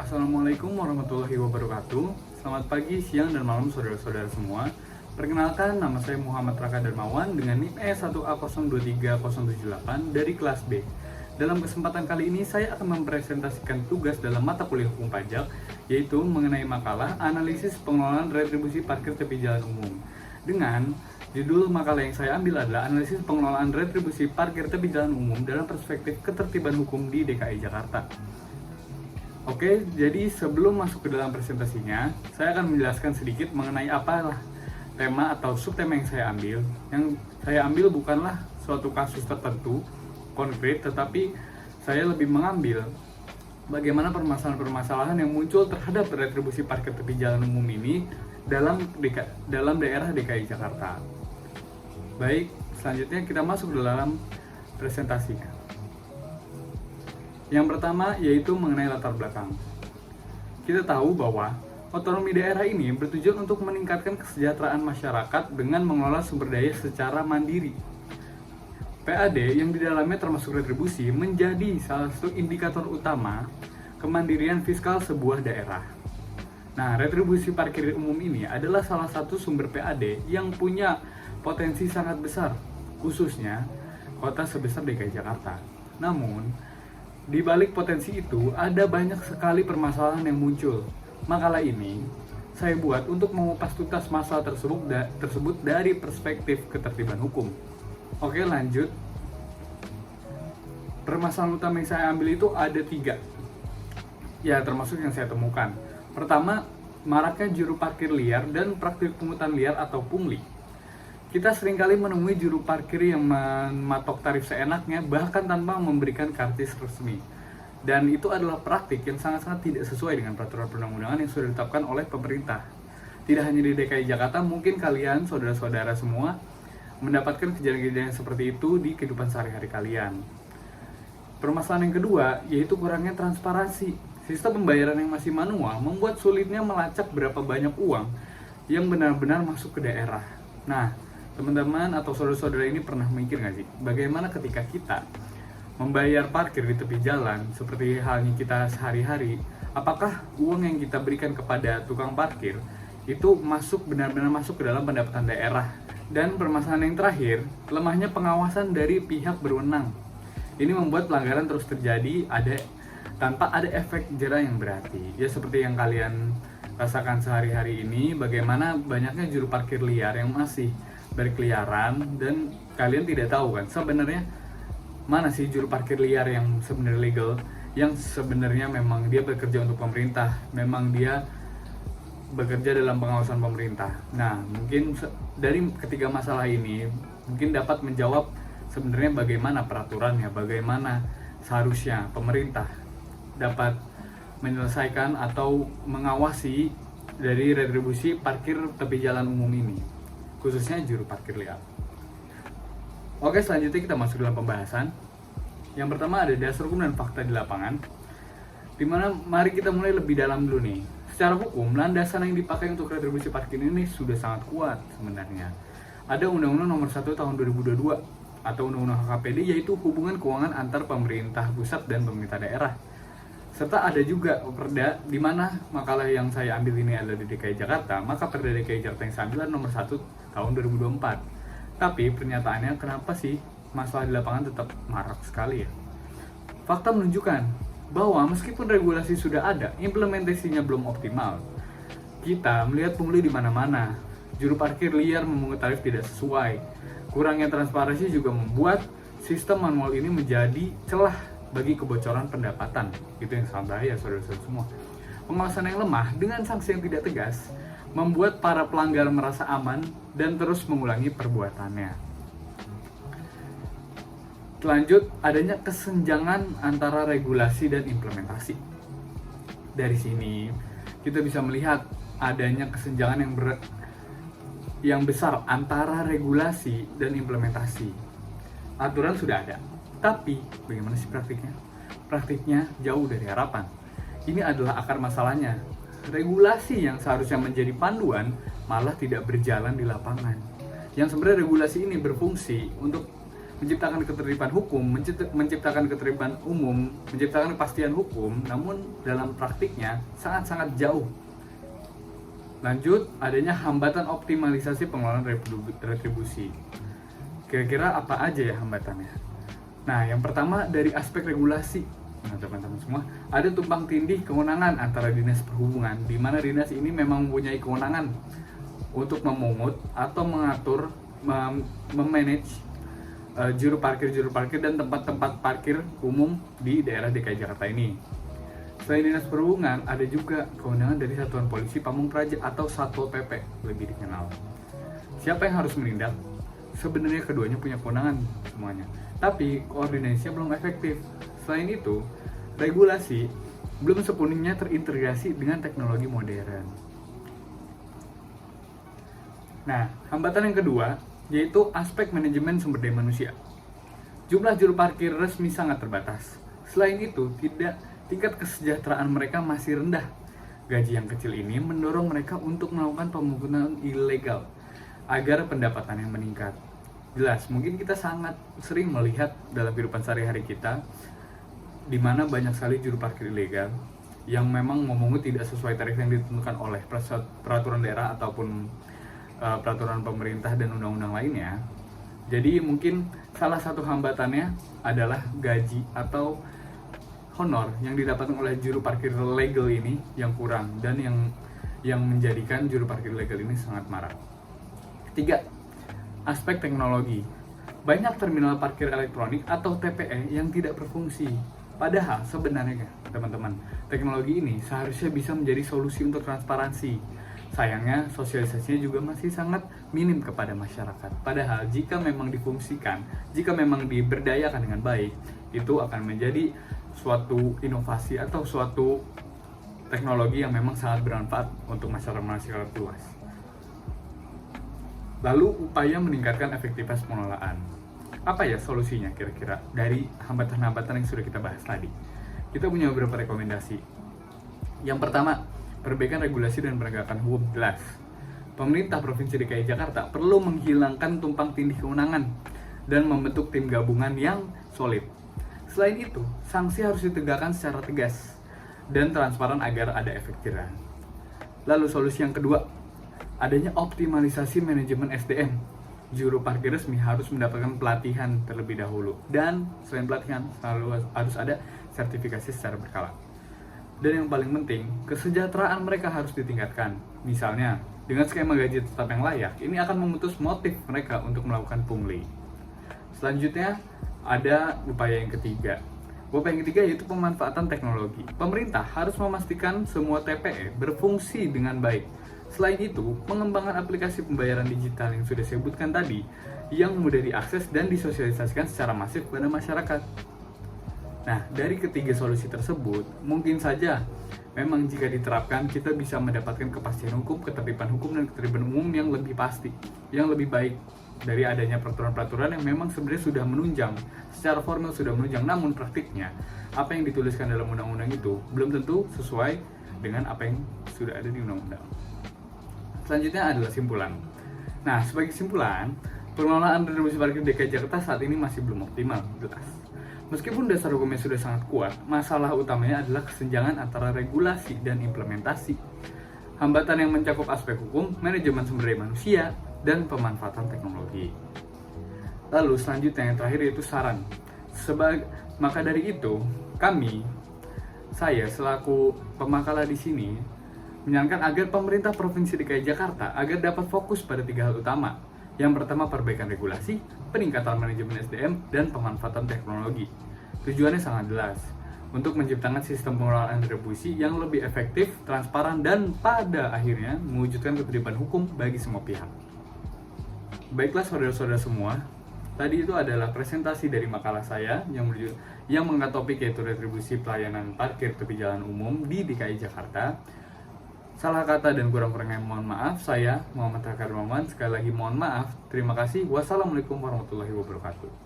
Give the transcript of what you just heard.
Assalamualaikum warahmatullahi wabarakatuh. Selamat pagi, siang, dan malam saudara-saudara semua. Perkenalkan, nama saya Muhammad Raka Darmawan dengan NIM E1A023078 dari kelas B. Dalam kesempatan kali ini, saya akan mempresentasikan tugas dalam mata kuliah hukum pajak, yaitu mengenai makalah analisis pengelolaan retribusi parkir tepi jalan umum. Dengan judul makalah yang saya ambil adalah analisis pengelolaan retribusi parkir tepi jalan umum dalam perspektif ketertiban hukum di DKI Jakarta. Oke, jadi sebelum masuk ke dalam presentasinya, saya akan menjelaskan sedikit mengenai apalah tema atau subtema yang saya ambil. Yang saya ambil bukanlah suatu kasus tertentu, konkret, tetapi saya lebih mengambil bagaimana permasalahan-permasalahan yang muncul terhadap retribusi parkir tepi jalan umum ini dalam daerah DKI Jakarta. Baik, selanjutnya kita masuk ke dalam presentasinya. Yang pertama yaitu mengenai latar belakang. Kita tahu bahwa otonomi daerah ini bertujuan untuk meningkatkan kesejahteraan masyarakat dengan mengelola sumber daya secara mandiri. PAD yang di dalamnya termasuk retribusi menjadi salah satu indikator utama kemandirian fiskal sebuah daerah. Nah, retribusi parkir umum ini adalah salah satu sumber PAD yang punya potensi sangat besar, khususnya kota sebesar DKI Jakarta. Namun, di balik potensi itu, ada banyak sekali permasalahan yang muncul. Makalah ini saya buat untuk mengupas tuntas masalah tersebut dari perspektif ketertiban hukum. Oke, lanjut. Permasalahan utama yang saya ambil itu ada 3. Ya, termasuk yang saya temukan. Pertama, maraknya juru parkir liar dan praktik pungutan liar atau pungli. Kita seringkali menemui juru parkir yang mematok tarif seenaknya bahkan tanpa memberikan karcis resmi. Dan itu adalah praktik yang sangat-sangat tidak sesuai dengan peraturan perundang-undangan yang sudah ditetapkan oleh pemerintah. Tidak hanya di DKI Jakarta, mungkin kalian, saudara-saudara semua, mendapatkan kejadian-kejadian seperti itu di kehidupan sehari-hari kalian. Permasalahan yang kedua, yaitu kurangnya transparansi. Sistem pembayaran yang masih manual membuat sulitnya melacak berapa banyak uang yang benar-benar masuk ke daerah. Nah, teman-teman atau saudara-saudara ini pernah mikir nggak sih, bagaimana ketika kita membayar parkir di tepi jalan seperti halnya kita sehari-hari, apakah uang yang kita berikan kepada tukang parkir itu benar-benar masuk ke dalam pendapatan daerah? Dan permasalahan yang terakhir, lemahnya pengawasan dari pihak berwenang. Ini membuat pelanggaran terus terjadi tanpa ada efek jera yang berarti. Ya, seperti yang kalian rasakan sehari-hari ini, bagaimana banyaknya juru parkir liar yang masih berkeliaran dan kalian tidak tahu kan sebenarnya mana sih juru parkir liar yang sebenarnya legal, yang sebenarnya memang dia bekerja untuk pemerintah, memang dia bekerja dalam pengawasan pemerintah. Nah, mungkin dari ketiga masalah ini mungkin dapat menjawab sebenarnya bagaimana peraturannya, bagaimana seharusnya pemerintah dapat menyelesaikan atau mengawasi dari retribusi parkir tepi jalan umum ini, khususnya juru parkir liar. Oke, selanjutnya kita masuk dalam pembahasan. Yang pertama ada dasar hukum dan fakta di lapangan, dimana mari kita mulai lebih dalam dulu nih. Secara hukum, landasan yang dipakai untuk retribusi parkir ini sudah sangat kuat sebenarnya. Ada Undang-Undang Nomor 1 Tahun 2022 atau Undang-Undang HKPD, yaitu hubungan keuangan antar pemerintah pusat dan pemerintah daerah. Serta ada juga Perda, di mana makalah yang saya ambil ini adalah di DKI Jakarta, maka Perda DKI Jakarta yang saya ambil nomor 1 tahun 2024. Tapi pernyataannya kenapa sih masalah di lapangan tetap marak sekali ya? Fakta menunjukkan bahwa meskipun regulasi sudah ada, implementasinya belum optimal. Kita melihat pungli di mana-mana, juru parkir liar memungut tarif tidak sesuai. Kurangnya transparansi juga membuat sistem manual ini menjadi celah bagi kebocoran pendapatan. Itu yang sangat bahaya, saudara-saudara semua. Pengawasan yang lemah dengan sanksi yang tidak tegas membuat para pelanggar merasa aman dan terus mengulangi perbuatannya. Lanjut, adanya kesenjangan antara regulasi dan implementasi. Dari sini kita bisa melihat adanya kesenjangan yang besar antara regulasi dan implementasi. Aturan sudah ada, tapi bagaimana sih praktiknya? Praktiknya jauh dari harapan. Ini adalah akar masalahnya. Regulasi yang seharusnya menjadi panduan malah tidak berjalan di lapangan. Yang sebenarnya regulasi ini berfungsi untuk menciptakan ketertiban hukum, menciptakan ketertiban umum, menciptakan kepastian hukum, namun dalam praktiknya sangat-sangat jauh. Lanjut, adanya hambatan optimalisasi pengelolaan retribusi. Kira-kira apa aja ya hambatannya? Nah, yang pertama dari aspek regulasi. Nah, teman-teman semua, ada tumpang tindih kewenangan antara dinas perhubungan, di mana dinas ini memang mempunyai kewenangan untuk memungut atau mengatur, memanage juru parkir dan tempat-tempat parkir umum di daerah DKI Jakarta ini. Selain dinas perhubungan, ada juga kewenangan dari Satuan Polisi Pamung Praja atau Satpol PP lebih dikenal. Siapa yang harus menindak? Sebenarnya keduanya punya kewenangan semuanya, tapi koordinasinya belum efektif. Selain itu, regulasi belum sepenuhnya terintegrasi dengan teknologi modern. Nah, hambatan yang kedua yaitu aspek manajemen sumber daya manusia. Jumlah juru parkir resmi sangat terbatas. Selain itu, tingkat kesejahteraan mereka masih rendah. Gaji yang kecil ini mendorong mereka untuk melakukan pemungutan ilegal agar pendapatannya meningkat. Jelas, mungkin kita sangat sering melihat dalam kehidupan sehari-hari kita di mana banyak sekali juru parkir ilegal yang memang memungut tidak sesuai tarif yang ditentukan oleh peraturan daerah ataupun peraturan pemerintah dan undang-undang lainnya. Jadi mungkin salah satu hambatannya adalah gaji atau honor yang didapatkan oleh juru parkir legal ini yang kurang dan yang menjadikan juru parkir legal ini sangat marak. Ketiga, aspek teknologi. Banyak terminal parkir elektronik atau TPE yang tidak berfungsi. Padahal sebenarnya teman-teman, teknologi ini seharusnya bisa menjadi solusi untuk transparansi. Sayangnya sosialisasinya juga masih sangat minim kepada masyarakat. Padahal jika memang difungsikan, jika memang diberdayakan dengan baik, itu akan menjadi suatu inovasi atau suatu teknologi yang memang sangat bermanfaat untuk masyarakat luas. Lalu upaya meningkatkan efektivitas pengelolaan. Apa ya solusinya kira-kira dari hambatan-hambatan yang sudah kita bahas tadi? Kita punya beberapa rekomendasi. Yang pertama, perbaikan regulasi dan penegakan hukum jelas. Pemerintah Provinsi DKI Jakarta perlu menghilangkan tumpang tindih kewenangan dan membentuk tim gabungan yang solid. Selain itu, sanksi harus ditegakkan secara tegas dan transparan agar ada efek jerah. Lalu solusi yang kedua, adanya optimalisasi manajemen SDM. Juru parkir resmi harus mendapatkan pelatihan terlebih dahulu, dan selain pelatihan selalu harus ada sertifikasi secara berkala. Dan yang paling penting, kesejahteraan mereka harus ditingkatkan. Misalnya, dengan skema gaji tetap yang layak, ini akan memutus motif mereka untuk melakukan pungli. Selanjutnya, ada upaya yang ketiga. Upaya yang ketiga yaitu pemanfaatan teknologi. Pemerintah harus memastikan semua TPE berfungsi dengan baik. Selain itu, mengembangkan aplikasi pembayaran digital yang sudah saya sebutkan tadi, yang mudah diakses dan disosialisasikan secara masif kepada masyarakat. Nah, dari ketiga solusi tersebut, mungkin saja memang jika diterapkan kita bisa mendapatkan kepastian hukum, ketertiban hukum, dan ketertiban umum yang lebih pasti, yang lebih baik dari adanya peraturan-peraturan yang memang sebenarnya sudah menunjang, secara formal sudah menunjang, namun praktiknya apa yang dituliskan dalam undang-undang itu belum tentu sesuai dengan apa yang sudah ada di undang-undang. Selanjutnya adalah simpulan. Nah, sebagai simpulan, pengelolaan retribusi parkir DKI Jakarta saat ini masih belum optimal, jelas. Meskipun dasar hukumnya sudah sangat kuat, masalah utamanya adalah kesenjangan antara regulasi dan implementasi. Hambatan yang mencakup aspek hukum, manajemen sumber daya manusia, dan pemanfaatan teknologi. Lalu selanjutnya yang terakhir yaitu saran. Maka dari itu, saya selaku pemakala di sini menyarankan agar pemerintah Provinsi DKI Jakarta agar dapat fokus pada 3 hal utama. Yang pertama, perbaikan regulasi, peningkatan manajemen SDM, dan pemanfaatan teknologi. Tujuannya sangat jelas, untuk menciptakan sistem pengelolaan retribusi yang lebih efektif, transparan, dan pada akhirnya mewujudkan ketertiban hukum bagi semua pihak. Baiklah saudara-saudara semua, tadi itu adalah presentasi dari makalah saya yang mengangkat topik yaitu retribusi pelayanan parkir tepi jalan umum di DKI Jakarta. Salah kata dan kurang-kurangnya mohon maaf. Saya Muhammad Hakar Maman, sekali lagi mohon maaf. Terima kasih. Wassalamualaikum warahmatullahi wabarakatuh.